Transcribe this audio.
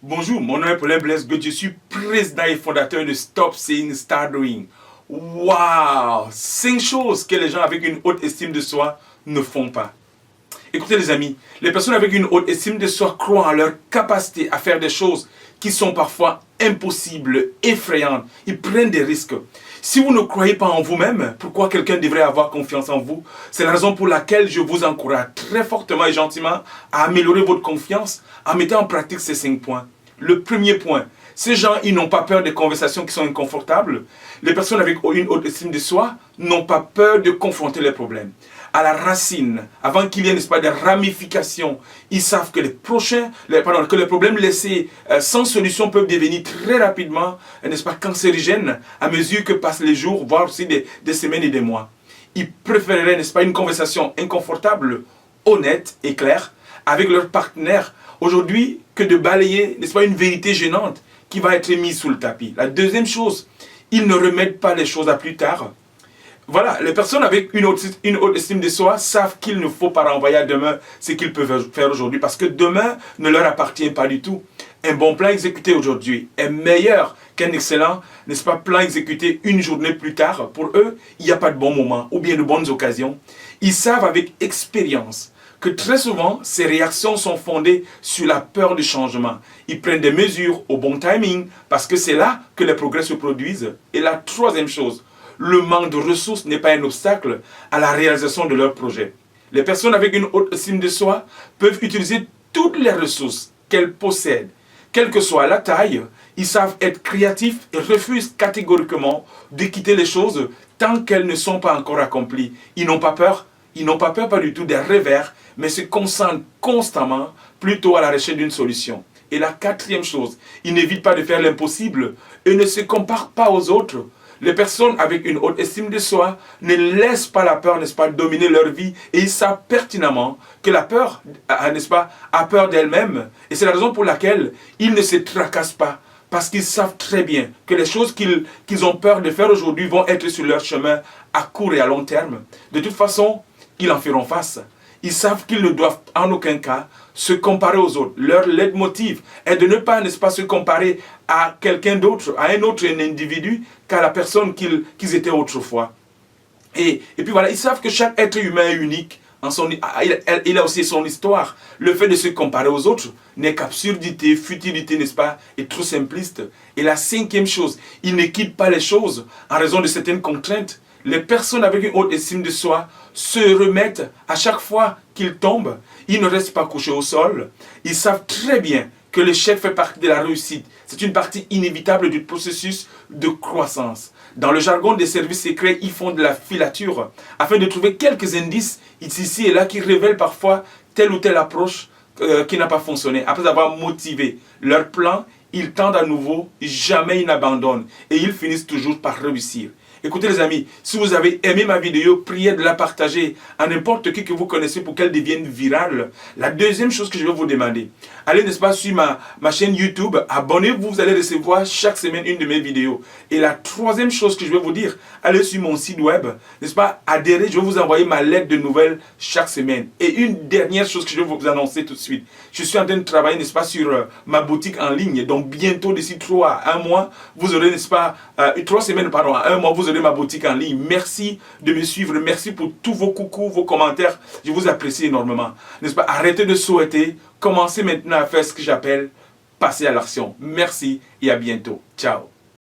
Bonjour, mon nom est Paulin Blaise Goethe, je suis président et fondateur de Stop Saying, Start Doing. Waouh! 5 choses que les gens avec une haute estime de soi ne font pas. Écoutez les amis, les personnes avec une haute estime de soi croient en leur capacité à faire des choses qui sont parfois impossibles, effrayantes. Ils prennent des risques. Si vous ne croyez pas en vous-même, pourquoi quelqu'un devrait avoir confiance en vous? C'est la raison pour laquelle je vous encourage très fortement et gentiment à améliorer votre confiance en mettant en pratique ces 5 points. Le premier point, ces gens, ils n'ont pas peur des conversations qui sont inconfortables. Les personnes avec une haute estime de soi n'ont pas peur de confronter les problèmes. À la racine, avant qu'il y ait, n'est-ce pas, des ramifications, ils savent que que les problèmes laissés sans solution peuvent devenir très rapidement, n'est-ce pas, cancérigènes à mesure que passent les jours, voire aussi des semaines et des mois. Ils préféreraient, n'est-ce pas, une conversation inconfortable, honnête et claire avec leur partenaire aujourd'hui que de balayer, n'est-ce pas, une vérité gênante qui va être mise sous le tapis. La deuxième chose, ils ne remettent pas les choses à plus tard. Voilà, les personnes avec une haute estime de soi savent qu'il ne faut pas renvoyer à demain ce qu'ils peuvent faire aujourd'hui parce que demain ne leur appartient pas du tout. Un bon plan exécuté aujourd'hui est meilleur qu'un excellent, n'est-ce pas, plan exécuté une journée plus tard. Pour eux, il n'y a pas de bons moments ou bien de bonnes occasions. Ils savent avec expérience que très souvent, ces réactions sont fondées sur la peur du changement. Ils prennent des mesures au bon timing parce que c'est là que les progrès se produisent. Et la troisième chose, le manque de ressources n'est pas un obstacle à la réalisation de leur projet. Les personnes avec une haute estime de soi peuvent utiliser toutes les ressources qu'elles possèdent. Quelle que soit la taille, ils savent être créatifs et refusent catégoriquement de quitter les choses tant qu'elles ne sont pas encore accomplies. Ils n'ont pas peur. Ils n'ont pas peur pas du tout des revers, mais se concentrent constamment plutôt à la recherche d'une solution. Et la quatrième chose, ils n'évitent pas de faire l'impossible et ne se comparent pas aux autres. Les personnes avec une haute estime de soi ne laissent pas la peur, n'est-ce pas, dominer leur vie. Et ils savent pertinemment que la peur, n'est-ce pas, a peur d'elle-même. Et c'est la raison pour laquelle ils ne se tracassent pas. Parce qu'ils savent très bien que les choses qu'ils ont peur de faire aujourd'hui vont être sur leur chemin à court et à long terme. De toute façon, ils en feront face. Ils savent qu'ils ne doivent en aucun cas se comparer aux autres. Leur leitmotiv est de ne pas, n'est-ce pas, se comparer à quelqu'un d'autre, à un autre individu, qu'à la personne qu'ils étaient autrefois. Et puis voilà, ils savent que chaque être humain est unique. Il a aussi son histoire. Le fait de se comparer aux autres n'est qu'absurdité, futilité, n'est-ce pas, et trop simpliste. Et la cinquième chose, ils ne quittent pas les choses en raison de certaines contraintes. Les personnes avec une haute estime de soi se remettent à chaque fois qu'ils tombent. Ils ne restent pas couchés au sol. Ils savent très bien que l'échec fait partie de la réussite. C'est une partie inévitable du processus de croissance. Dans le jargon des services secrets, ils font de la filature afin de trouver quelques indices ici et là qui révèlent parfois telle ou telle approche qui n'a pas fonctionné. Après avoir motivé leur plan, ils tentent à nouveau, jamais ils n'abandonnent et ils finissent toujours par réussir. Écoutez les amis, si vous avez aimé ma vidéo, priez de la partager à n'importe qui que vous connaissez pour qu'elle devienne virale. La deuxième chose que je vais vous demander, allez, n'est-ce pas, sur ma chaîne YouTube, abonnez-vous, vous allez recevoir chaque semaine une de mes vidéos. Et la troisième chose que je vais vous dire, allez sur mon site web, n'est-ce pas, adhérez, je vais vous envoyer ma lettre de nouvelles chaque semaine. Et une dernière chose que je vais vous annoncer tout de suite, je suis en train de travailler, n'est-ce pas, sur ma boutique en ligne. Donc bientôt, d'ici 3 à 1 mois, vous aurez, n'est-ce pas, 3 semaines, pardon, à 1 mois, vous aurez ma boutique en ligne. Merci de me suivre. Merci pour tous vos coucous, vos commentaires. Je vous apprécie énormément. N'est-ce pas? Arrêtez de souhaiter. Commencez maintenant à faire ce que j'appelle passer à l'action. Merci et à bientôt. Ciao.